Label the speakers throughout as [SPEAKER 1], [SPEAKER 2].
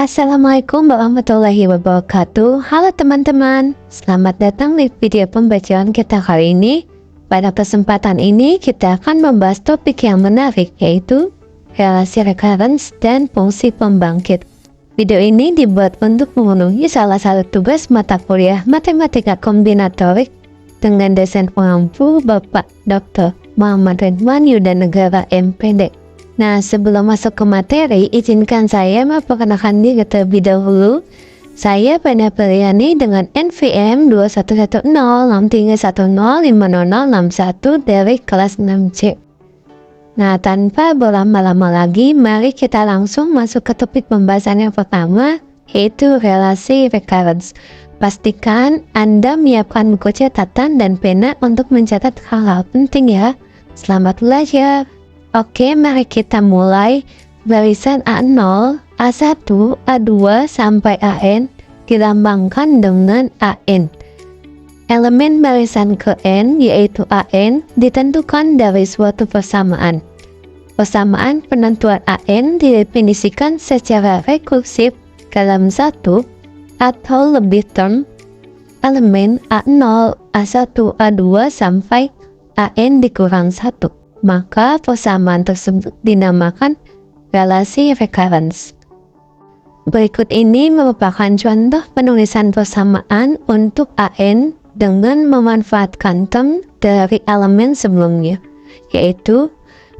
[SPEAKER 1] Assalamualaikum warahmatullahi wabarakatuh. Halo teman-teman, selamat datang di video pembacaan kita kali ini. Pada kesempatan ini kita akan membahas topik yang menarik, yaitu relasi recurrence dan fungsi pembangkit. Video ini dibuat untuk memenuhi salah satu tugas mata kuliah matematika kombinatorik dengan dosen pengampu Bapak Dr. Muhammad Ridwan Yudanegara MPD. Nah, sebelum masuk ke materi, izinkan saya memperkenalkan diri terlebih dahulu. Saya Pena Priyani dengan NVM 211063105061 dari kelas 6C. Nah, tanpa berlama-lama lagi, mari kita langsung masuk ke topik pembahasan yang pertama, yaitu relasi recurrence. Pastikan Anda menyiapkan buku catatan dan pena untuk mencatat hal-hal penting ya. Selamat belajar! Oke, mari kita mulai. Barisan A0, A1, A2, sampai AN dilambangkan dengan AN. Elemen barisan ke N, yaitu AN, ditentukan dari suatu persamaan. Persamaan penentuan AN didefinisikan secara rekursif dalam satu atau lebih term elemen A0, A1, A2, sampai AN dikurang 1. Maka persamaan tersebut dinamakan relasi recurrence. Berikut ini merupakan contoh penulisan persamaan untuk AN dengan memanfaatkan term dari elemen sebelumnya, yaitu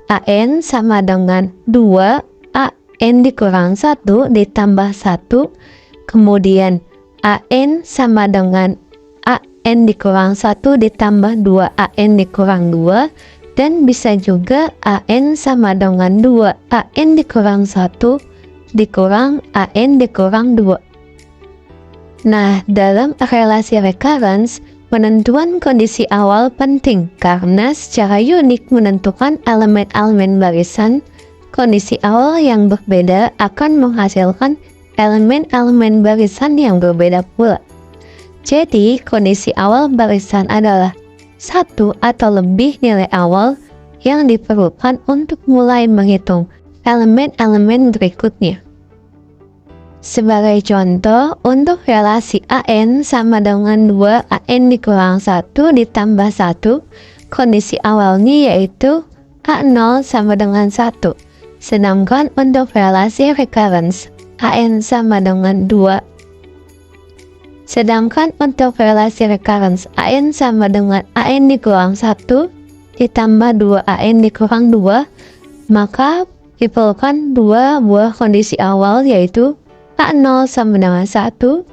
[SPEAKER 1] AN sama dengan 2 AN dikurang 1 ditambah 1, kemudian AN sama dengan AN dikurang 1 ditambah 2 AN dikurang 2, dan bisa juga AN sama dengan 2 AN dikurang 1 dikurang AN dikurang 2. Nah, dalam relasi recurrence, penentuan kondisi awal penting karena secara unik menentukan elemen-elemen barisan. Kondisi awal yang berbeda akan menghasilkan elemen-elemen barisan yang berbeda pula. Jadi, kondisi awal barisan adalah satu atau lebih nilai awal yang diperlukan untuk mulai menghitung elemen-elemen berikutnya. Sebagai contoh, untuk relasi AN sama dengan 2 AN dikurang 1 ditambah 1, kondisi awalnya yaitu A0 sama dengan 1. Sedangkan untuk relasi recurrence, AN sama dengan 2. Sedangkan untuk relasi recurrence, AN sama dengan AN dikurang 1 ditambah 2 AN dikurang 2, maka diperlukan dua buah kondisi awal, yaitu A0 sama dengan 1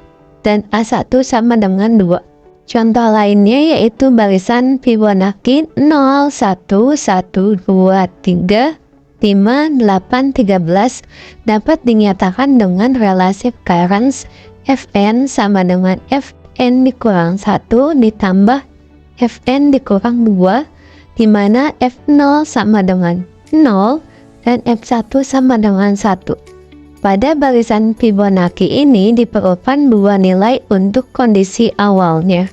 [SPEAKER 1] dan A1 sama dengan 2. Contoh lainnya yaitu barisan Fibonacci 0, 1, 1, 2, 3, 5, 8, 13 dapat dinyatakan dengan relasi recurrence Fn sama dengan Fn dikurang 1 ditambah Fn dikurang 2, di mana F0 sama dengan 0 dan F1 sama dengan 1. Pada barisan Fibonacci ini diperlukan dua nilai untuk kondisi awalnya.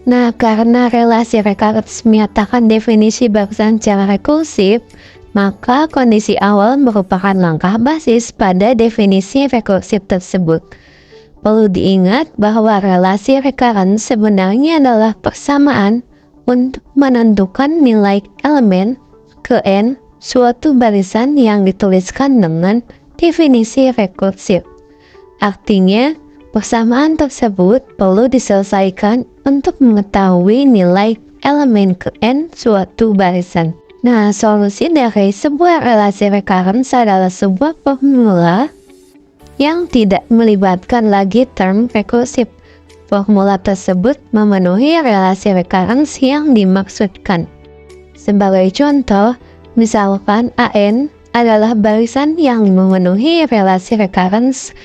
[SPEAKER 1] Nah, karena relasi recurrence menyatakan definisi barisan secara rekursif, maka kondisi awal merupakan langkah basis pada definisi rekursif tersebut. Perlu diingat bahwa relasi recurrence sebenarnya adalah persamaan untuk menentukan nilai elemen ke N suatu barisan yang dituliskan dengan definisi rekursif. Artinya, persamaan tersebut perlu diselesaikan untuk mengetahui nilai elemen ke N suatu barisan. Nah, solusi dari sebuah relasi recurrence adalah sebuah formula yang tidak melibatkan lagi term rekursif. Formula tersebut memenuhi relasi recurrence yang dimaksudkan. Sebagai contoh, misalkan AN adalah barisan yang memenuhi relasi recurrence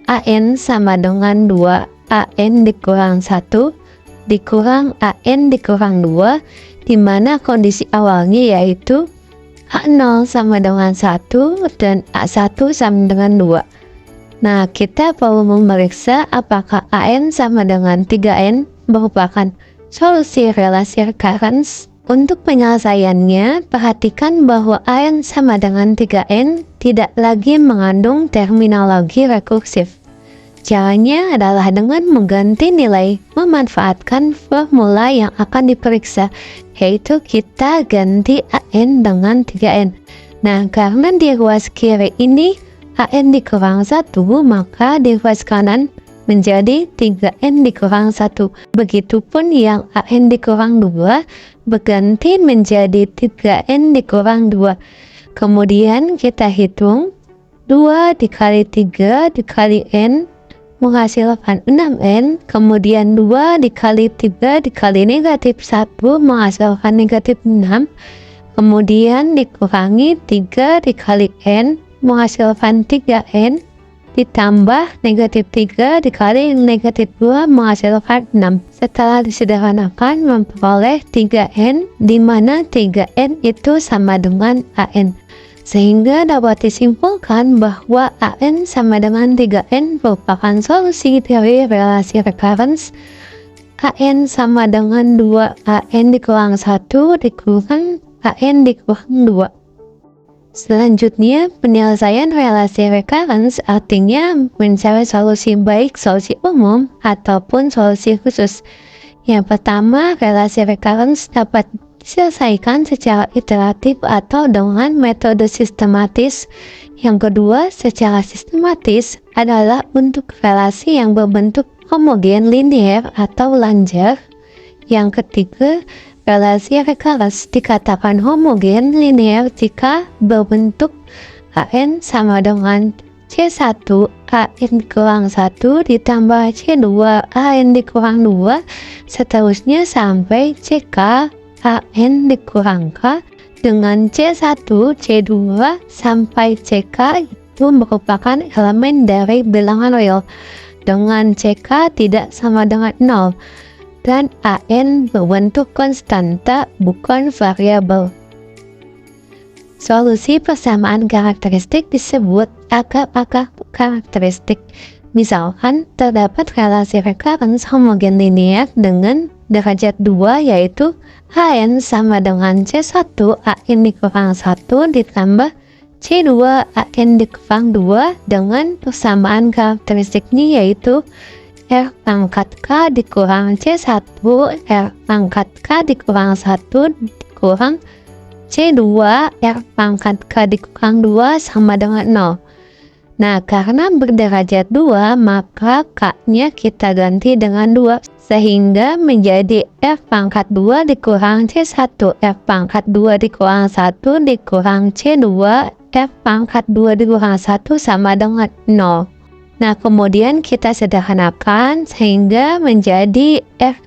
[SPEAKER 1] AN sama dengan 2 AN dikurang 1 dikurang AN dikurang 2, di mana kondisi awalnya yaitu A0 sama dengan 1 dan A1 sama dengan 2. Nah, kita perlu memeriksa apakah AN sama dengan 3N merupakan solusi relasi recurrence. Untuk penyelesaiannya, perhatikan bahwa AN sama dengan 3N tidak lagi mengandung terminologi rekursif. Caranya adalah dengan mengganti nilai memanfaatkan formula yang akan diperiksa, yaitu kita ganti AN dengan 3N. Nah, karena di ruas kiri ini AN dikurang 1, maka di ruas kanan menjadi 3N dikurang 1. Begitupun yang AN dikurang 2 berganti menjadi 3N dikurang 2. Kemudian kita hitung 2 dikali 3 dikali N menghasilkan 6N, kemudian 2 dikali 3 dikali negatif 1 menghasilkan negatif 6, kemudian dikurangi 3 dikali N menghasilkan 3N, ditambah negatif 3 dikali negatif 2 menghasilkan 6. Setelah disederhanakan memperoleh 3N, di mana 3N itu sama dengan AN. Sehingga dapat disimpulkan bahwa AN sama dengan 3N merupakan solusi dari relasi recurrence. AN sama dengan 2AN dikurang 1 dikurang AN dikurang 2. Selanjutnya, penyelesaian relasi recurrence artinya mencari solusi baik solusi umum ataupun solusi khusus. Yang pertama, relasi recurrence dapat diselesaikan secara iteratif atau dengan metode sistematis. Yang kedua, secara sistematis adalah untuk relasi yang berbentuk homogen linear atau lanjar. Yang ketiga, relasi recurrence dikatakan homogen linear jika berbentuk AN sama dengan C1 AN kurang 1 ditambah C2 AN dikurang 2, seterusnya sampai CK AN dikurang K dengan C1, C2 sampai CK itu merupakan elemen dari bilangan real dengan CK tidak sama dengan 0 dan AN berbentuk konstanta bukan variabel. Solusi persamaan karakteristik disebut akar-akar karakteristik. Misalkan terdapat relasi recurrence homogen linear dengan derajat 2 yaitu AN sama dengan C1 AN dikurang 1 ditambah C2 AN dikurang 2 dengan persamaan karakteristiknya yaitu R pangkat K dikurang C1 R pangkat K dikurang 1 dikurang C2 R pangkat K dikurang 2 sama dengan 0. Nah, karena berderajat 2, maka K-nya kita ganti dengan 2, sehingga menjadi R pangkat 2 dikurang C1, R pangkat 2 dikurang 1 dikurang C2, R pangkat 2 dikurang 1 sama dengan 0. Nah, kemudian kita sederhanakan sehingga menjadi R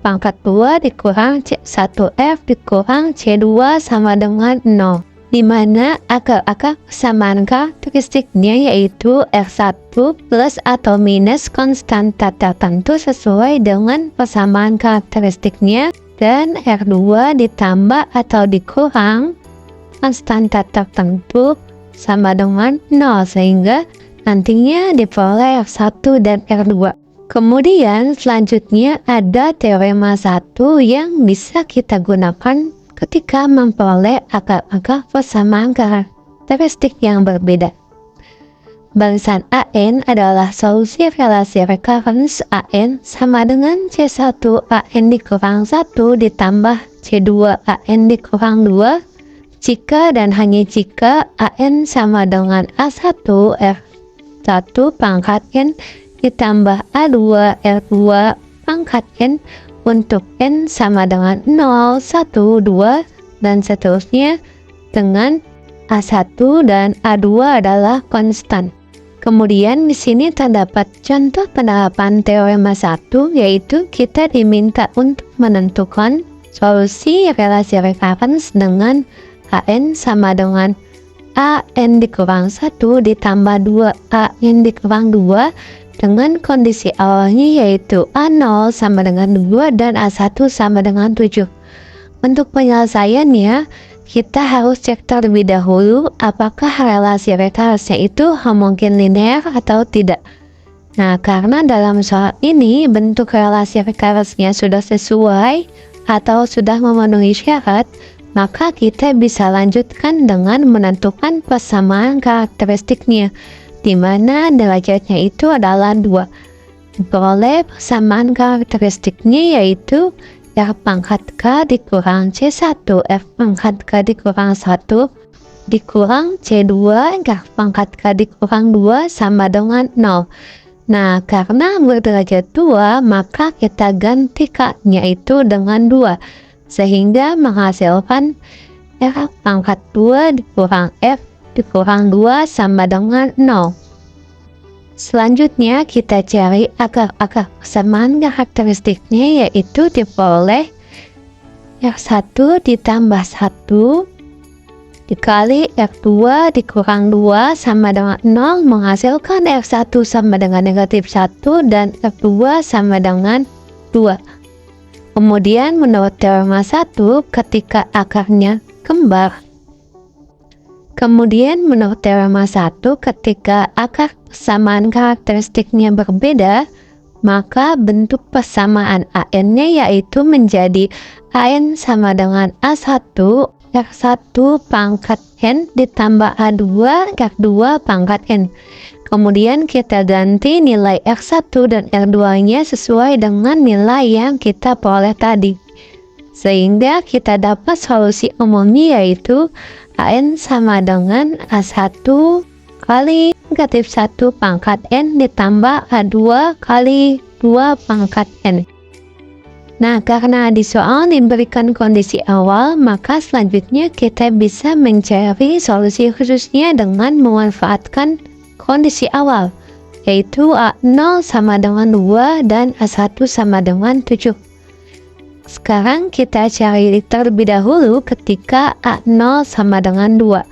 [SPEAKER 1] pangkat 2 dikurang C1F dikurang C2 sama dengan 0. Di mana akar-akar persamaan karakteristiknya yaitu R1 plus atau minus konstanta tertentu sesuai dengan persamaan karakteristiknya dan R2 ditambah atau dikurang konstanta tertentu sama dengan 0 sehingga nantinya diperoleh R1 dan R2. Kemudian selanjutnya ada teorema 1 yang bisa kita gunakan ketika memperoleh akar-akar persamaan karakteristik yang berbeda. Barisan AN adalah solusi relasi recurrence AN sama dengan C1 AN dikurang 1 ditambah C2 AN dikurang 2 jika dan hanya jika AN sama dengan A1 R1 pangkat N ditambah A2 R2 pangkat N untuk N sama dengan 0, 1, 2, dan seterusnya dengan A1 dan A2 adalah konstan. Kemudian di sini terdapat contoh penerapan teorema 1 yaitu kita diminta untuk menentukan solusi relasi recurrence dengan AN sama dengan AN dikurang 1 ditambah 2 AN dikurang 2 dengan kondisi awalnya yaitu A0 sama dengan 2 dan A1 sama dengan 7. Untuk penyelesaiannya, kita harus cek terlebih dahulu apakah relasi recurrence itu homogen linear atau tidak. Nah, karena dalam soal ini bentuk relasi recurrence-nya sudah sesuai atau sudah memenuhi syarat, Maka kita bisa lanjutkan dengan menentukan persamaan karakteristiknya, di mana derajatnya itu adalah 2. Diperoleh persamaan karakteristiknya yaitu R pangkat K dikurang C1 F pangkat K dikurang 1 dikurang C2 R pangkat K dikurang 2 sama dengan 0. Nah, karena berderajat 2, maka kita ganti K-nya itu dengan 2, sehingga menghasilkan R pangkat 2 dikurang F dikurang 2 sama dengan 0. Selanjutnya kita cari akar persamaan karakteristiknya, yaitu diperoleh R1 ditambah 1 dikali R2 dikurang 2 sama dengan 0 menghasilkan R1 sama dengan negatif 1 dan R2 sama dengan 2. Kemudian menurut teorema 1, ketika akarnya kembar, ketika akar persamaan karakteristiknya berbeda, maka bentuk persamaan AN-nya yaitu menjadi AN sama dengan A1 R1 pangkat N ditambah A2 R2 pangkat N. Kemudian kita ganti nilai R1 dan R2-nya sesuai dengan nilai yang kita peroleh tadi, sehingga kita dapat solusi umumnya yaitu AN sama dengan A1 kali negatif 1 pangkat N ditambah A2 kali 2 pangkat N. Nah, karena di soal diberikan kondisi awal, maka selanjutnya kita bisa mencari solusi khususnya dengan memanfaatkan kondisi awal, yaitu A0 sama dengan 2 dan A1 sama dengan 7. Sekarang kita cari terlebih dahulu ketika A0 sama dengan 2.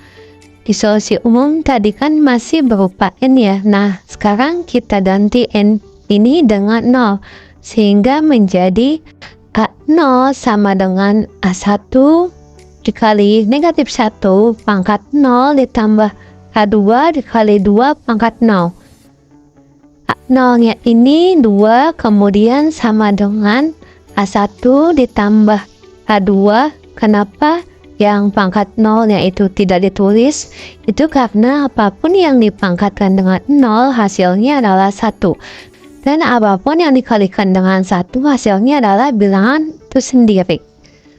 [SPEAKER 1] Di solusi umum tadi kan masih berupa N ya. Nah, sekarang kita ganti N ini dengan 0, sehingga menjadi A0 sama dengan A1 dikali negatif 1 pangkat 0 ditambah A2 dikali 2 pangkat 0. A0-nya ini 2, kemudian sama dengan A1 ditambah A2. Kenapa yang pangkat 0-nya itu tidak ditulis? Itu karena apapun yang dipangkatkan dengan 0 hasilnya adalah 1. Dan apapun yang dikalikan dengan 1 hasilnya adalah bilangan itu sendiri.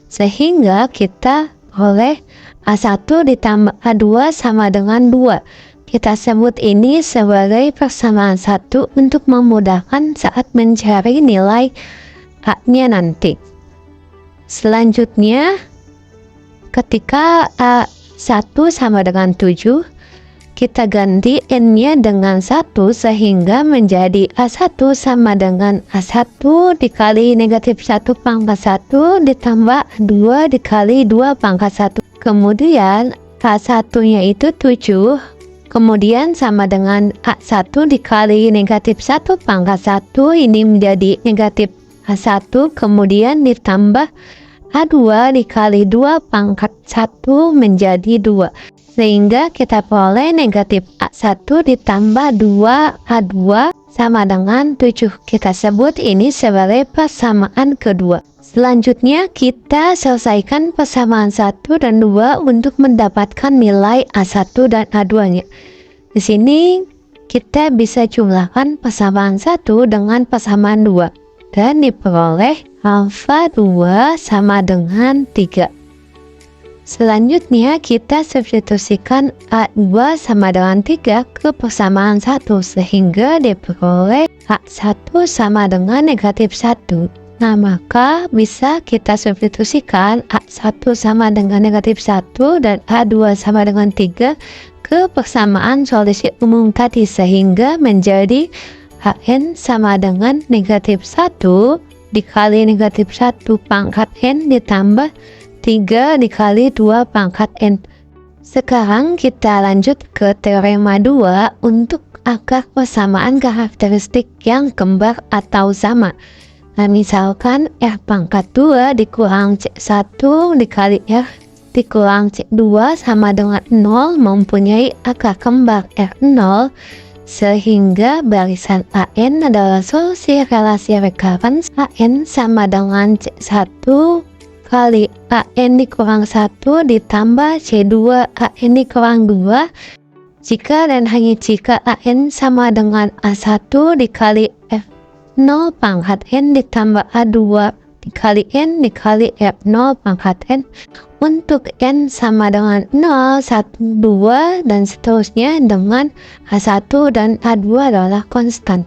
[SPEAKER 1] Sehingga kita oleh A1 ditambah A2 sama dengan 2. Kita sebut ini sebagai persamaan 1 untuk memudahkan saat mencari nilai A-nya nanti. Selanjutnya, ketika A1 sama dengan 7, kita ganti N-nya dengan 1 sehingga menjadi A1 sama dengan A1 dikali negatif 1 pangkat 1 ditambah 2 dikali 2 pangkat 1. Kemudian A1-nya itu 7, kemudian sama dengan A1 dikali negatif 1 pangkat 1, ini menjadi negatif A1, kemudian ditambah A2 dikali 2 pangkat 1 menjadi 2. Sehingga kita peroleh negatif A1 ditambah 2 A2 sama dengan 7. Kita sebut ini sebagai persamaan kedua. Selanjutnya kita selesaikan persamaan 1 dan 2 untuk mendapatkan nilai A1 dan A2-nya. Di sini kita bisa jumlahkan persamaan 1 dengan persamaan 2. Dan diperoleh alfa 2 sama dengan 3. Selanjutnya kita substitusikan A2 sama dengan 3 ke persamaan 1 sehingga diperoleh A1 sama dengan negatif 1. Nah, maka bisa kita substitusikan A1 sama dengan negatif 1 dan A2 sama dengan 3 ke persamaan solusi umum tadi sehingga menjadi N sama dengan negatif 1 dikali negatif 1 pangkat N ditambah 3 dikali 2 pangkat N. Sekarang kita lanjut ke teorema 2 untuk akar persamaan karakteristik yang kembar atau sama. Nah, misalkan R pangkat 2 dikurang C1 dikali R dikurang C2 sama dengan 0 mempunyai akar kembar R0, sehingga barisan AN adalah solusi relasi recurrence AN sama dengan C1 dikali AN dikurang 1 ditambah C2 AN dikurang 2 jika dan hanya jika AN sama dengan A1 dikali F0 pangkat N ditambah A2 dikali N dikali F0 pangkat N untuk N sama dengan 0, 1, 2 dan seterusnya dengan A1 dan A2 adalah konstan.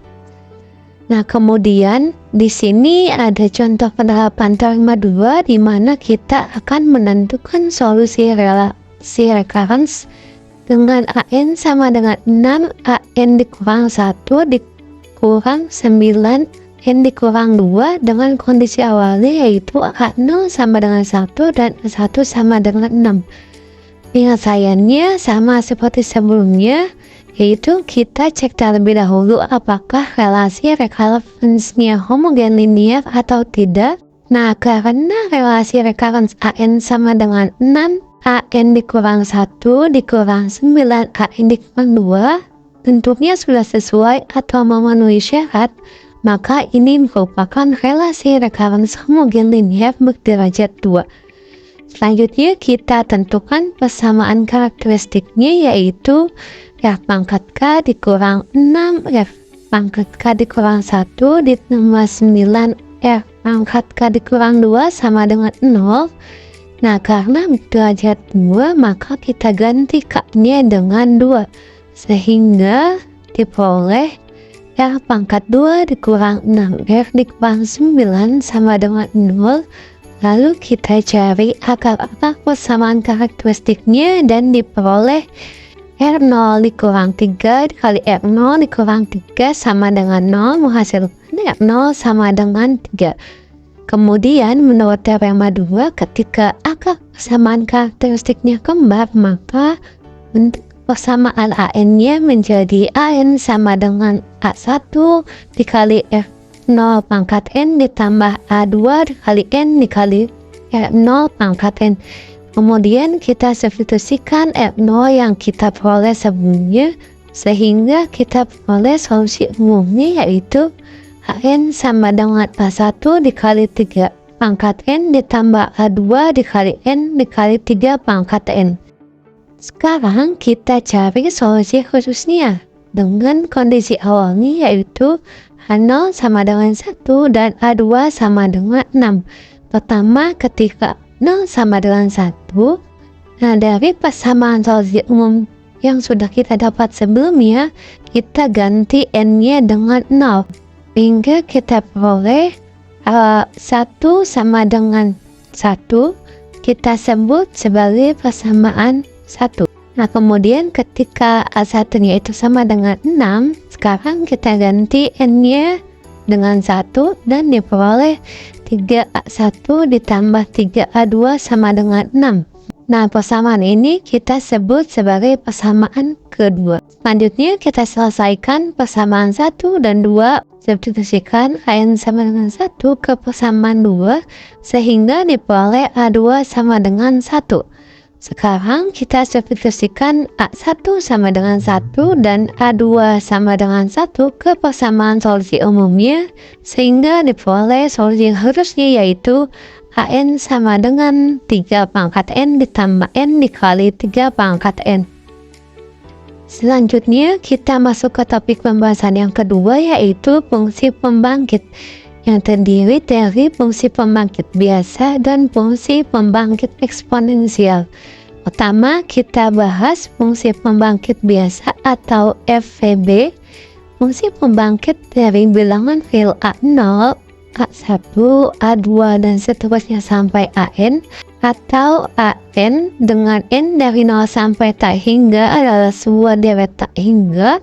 [SPEAKER 1] Nah, kemudian di sini ada contoh penerapan teorema 2 di mana kita akan menentukan solusi relasi recurrence dengan AN sama dengan 6 AN dikurang 1 dikurang 9 N dikurang 2 dengan kondisi awalnya yaitu A0 sama dengan 1 dan A1 sama dengan 6. Penyelesaiannya sama seperti sebelumnya, yaitu kita cek terlebih dahulu apakah relasi recurrence-nya homogen linear atau tidak. Nah, karena relasi recurrence AN sama dengan 6 AN dikurang 1 dikurang 9 AN dikurang 2 tentunya sudah sesuai atau memenuhi syarat, maka ini merupakan relasi recurrence homogen linear berderajat 2. Selanjutnya kita tentukan persamaan karakteristiknya yaitu F pangkat K dikurang 6 F pangkat K dikurang 1 ditambah 9 F pangkat K dikurang 2 sama dengan 0. Nah, karena derajat 2 maka kita ganti K-nya dengan 2 sehingga diperoleh R pangkat 2 dikurang 6 F dikurang 9 sama dengan 0. Lalu kita cari akar-akar persamaan karakteristiknya dan diperoleh R0 dikurang 3 dikali R0 dikurang 3 sama dengan 0 menghasilkan R0 sama dengan 3. Kemudian menurut teorema 2 ketika akar persamaan karakteristiknya kembar maka untuk persamaan AN-nya menjadi AN sama dengan A1 dikali F0 pangkat N ditambah A2 dikali N dikali R0 pangkat N. Kemudian kita substitusikan R0 yang kita peroleh sebelumnya sehingga kita peroleh solusi umumnya yaitu AN sama dengan A1 dikali 3 pangkat N ditambah A2 dikali N dikali 3 pangkat N. Sekarang kita cari solusi khususnya dengan kondisi awalnya yaitu A0 sama dengan 1 dan A2 sama dengan 6. Pertama, ketika 0 sama dengan 1, nah dari persamaan solusi umum yang sudah kita dapat sebelumnya, kita ganti N-nya dengan 0 hingga kita peroleh 1 sama dengan 1 kita sebut sebagai persamaan 1. Nah, kemudian ketika A1-nya itu sama dengan 6, sekarang kita ganti N-nya dengan 1 dan diperoleh 3A1 ditambah 3A2 sama dengan 6. Nah, persamaan ini kita sebut sebagai persamaan kedua. Selanjutnya kita selesaikan persamaan 1 dan 2, substitusikan AN sama dengan 1 ke persamaan 2 sehingga diperoleh A2 sama dengan 1. Sekarang kita substitusikan A1 sama dengan 1 dan A2 sama dengan 1 ke persamaan solusi umumnya sehingga diperoleh solusi yang harusnya yaitu AN sama dengan 3 pangkat N ditambah N dikali 3 pangkat N. Selanjutnya kita masuk ke topik pembahasan yang kedua yaitu fungsi pembangkit yang terdiri dari fungsi pembangkit biasa dan fungsi pembangkit eksponensial. Pertama, kita bahas fungsi pembangkit biasa atau FVB. Fungsi pembangkit dari bilangan real A0, A1, A2, dan seterusnya sampai AN atau AN dengan N dari 0 sampai tak hingga adalah sebuah deret tak hingga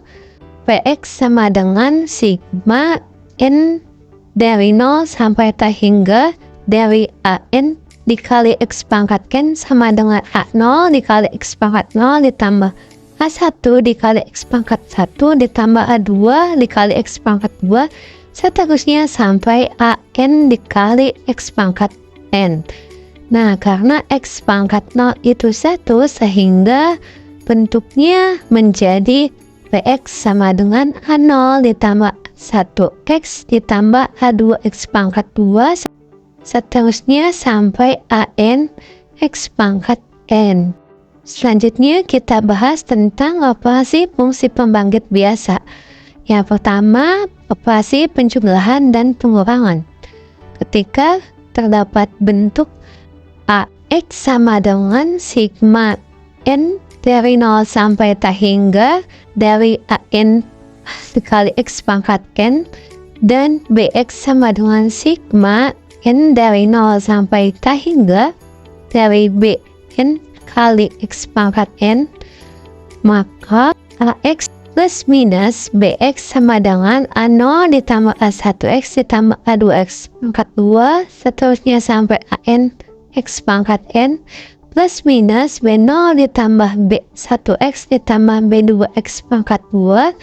[SPEAKER 1] Px sama dengan sigma N dari 0 sampai tak hingga dari AN dikali X pangkat N sama dengan A0 dikali X pangkat 0 ditambah A1 dikali X pangkat 1 ditambah A2 dikali X pangkat 2 seterusnya sampai AN dikali X pangkat N. Nah, karena X pangkat 0 itu 1 sehingga bentuknya menjadi Px sama dengan A0 ditambah 1X ditambah A2X pangkat 2 seterusnya sampai AN X pangkat N. Selanjutnya kita bahas tentang operasi fungsi pembangkit biasa. Yang pertama, operasi penjumlahan dan pengurangan. Ketika terdapat bentuk AX sama dengan sigma N dari 0 sampai T hingga dari AN dikali X pangkat N, dan BX sama dengan sigma N dari 0 sampai T hingga dari BN kali X pangkat N, maka AX plus minus BX sama dengan A0 ditambah A1X ditambah A2X pangkat 2, seterusnya sampai AN X pangkat N, plus minus B0 ditambah B1X ditambah B2X pangkat 2,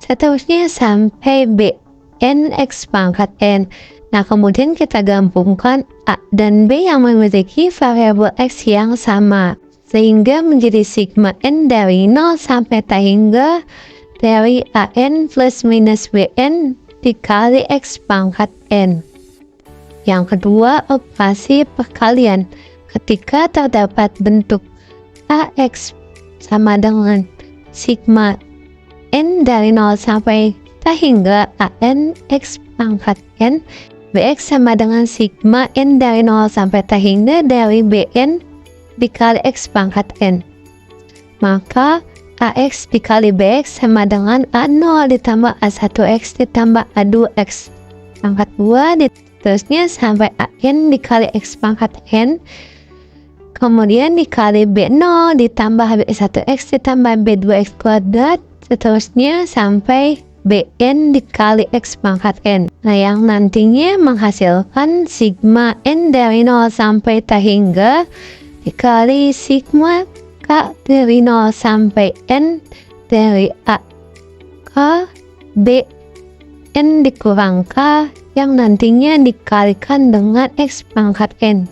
[SPEAKER 1] seterusnya sampai BN X pangkat N. Nah, kemudian kita gabungkan A dan B yang memiliki variabel X yang sama, sehingga menjadi sigma N dari 0 sampai T hingga dari AN plus minus BN dikali X pangkat N. Yang kedua, operasi perkalian. Ketika terdapat bentuk AX sama dengan sigma N dari 0 sampai T hingga AN X pangkat N, BX sama dengan sigma N dari 0 sampai T hingga dari BN dikali X pangkat N. Maka AX dikali BX sama dengan A0 ditambah A1X ditambah A2X pangkat 2, terusnya sampai AN dikali X pangkat N, kemudian dikali B0 ditambah B1X ditambah B2X kuadrat, seterusnya sampai BN dikali X pangkat N. Nah, yang nantinya menghasilkan sigma N dari 0 sampai T hingga dikali sigma K dari 0 sampai N dari A K B N dikurang K yang nantinya dikalikan dengan X pangkat N.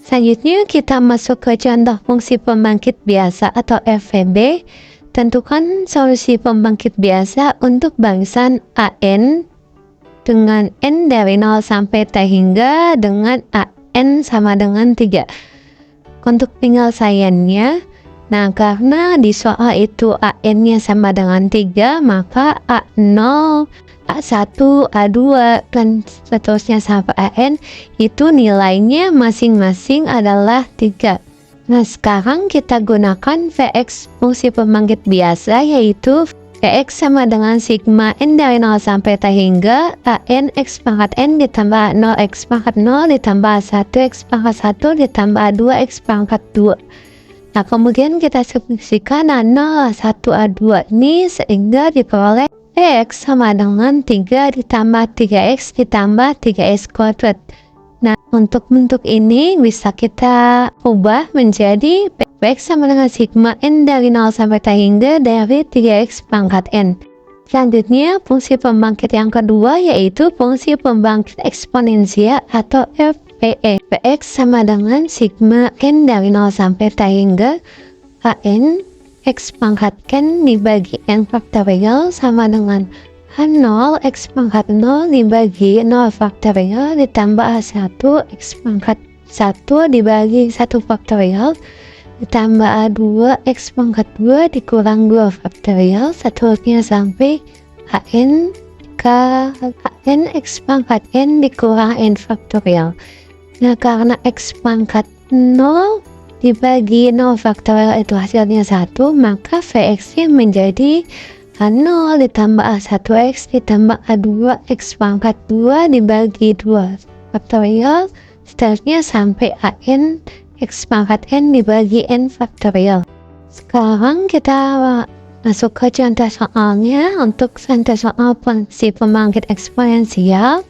[SPEAKER 1] Selanjutnya kita masuk ke contoh fungsi pembangkit biasa atau FVB. Tentukan solusi pembangkit biasa untuk barisan AN dengan N dari 0 sampai T hingga dengan AN sama dengan 3. Untuk penyelesaiannya, nah karena di soal itu AN-nya sama dengan 3, maka A0, A1, A2, dan seterusnya sampai AN itu nilainya masing-masing adalah 3. Nah, sekarang kita gunakan Vx fungsi pembangkit biasa, yaitu Vx sama dengan sigma N dari 0 sampai T hingga AN X pangkat N ditambah 0 X pangkat 0 ditambah 1 X pangkat 1 ditambah 2 X pangkat 2. Nah, kemudian kita substitusikan A0, A1, A2 ini sehingga diperoleh X sama dengan 3 ditambah 3X ditambah 3X kuadrat. Nah, untuk bentuk ini bisa kita ubah menjadi Vx sama dengan sigma N dari 0 sampai T hingga dari 3X pangkat N. Selanjutnya, fungsi pembangkit yang kedua yaitu fungsi pembangkit eksponensial atau FPE. Vx sama dengan sigma N dari 0 sampai T hingga N X pangkat N dibagi N faktorial sama dengan A0 X pangkat 0 dibagi 0 faktorial ditambah A1 X pangkat 1 dibagi 1 faktorial ditambah A2 X pangkat 2 dikurang 2 faktorial, seterusnya sampai AN X pangkat N dikurang N faktorial. Nah, karena X pangkat 0 dibagi 0 faktorial itu hasilnya 1, maka Vx nya menjadi A0 ditambah A1X ditambah A2 X pangkat 2 dibagi 2 faktorial, seterusnya sampai AN X pangkat N dibagi N faktorial. Sekarang kita masuk ke contoh soalnya. Untuk contoh soal fungsi pembangkit eksponensial,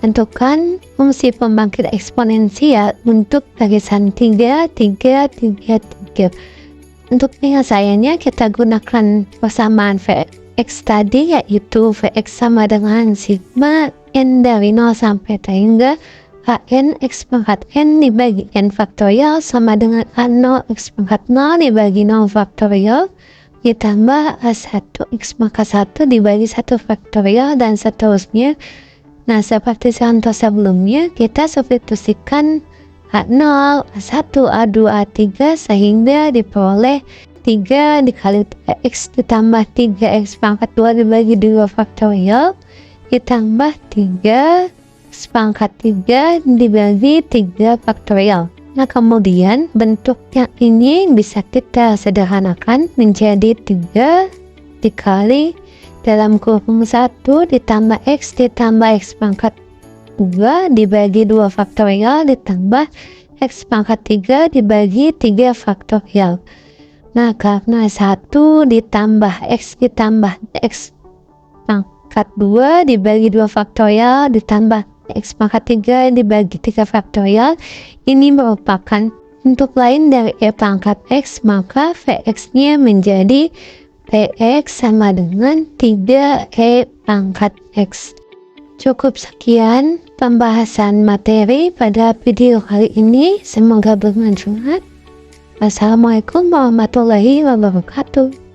[SPEAKER 1] tentukan fungsi pembangkit eksponensial untuk barisan 3, 3, 3, 3. Untuk penyelesaiannya kita gunakan persamaan Vx tadi, yaitu Vx sama dengan sigma N dari 0 sampai T hingga AN X pangkat N dibagi N faktorial sama dengan A0 X pangkat 0 dibagi 0 faktorial ditambah A1 X pangkat 1 dibagi 1 faktorial dan seterusnya Nah, seperti contoh sebelumnya, kita substitusikan A0, A1, A2, A3 sehingga diperoleh 3 dikali X ditambah 3X pangkat 2 dibagi 2 faktorial ditambah 3 X pangkat 3 dibagi 3 faktorial. Nah, kemudian bentuknya ini bisa kita sederhanakan menjadi 3 dikali dalam kurung 1 ditambah X ditambah X pangkat 2 dibagi 2 faktorial ditambah X pangkat 3 dibagi 3 faktorial. Nah, karena 1 ditambah X ditambah X pangkat 2 dibagi 2 faktorial ditambah X pangkat 3 dibagi 3 faktorial ini merupakan bentuk lain dari E pangkat X, maka Vx-nya menjadi Vx sama dengan 3E pangkat X. Cukup sekian pembahasan materi pada video kali ini, semoga bermanfaat. Wassalamualaikum warahmatullahi wabarakatuh.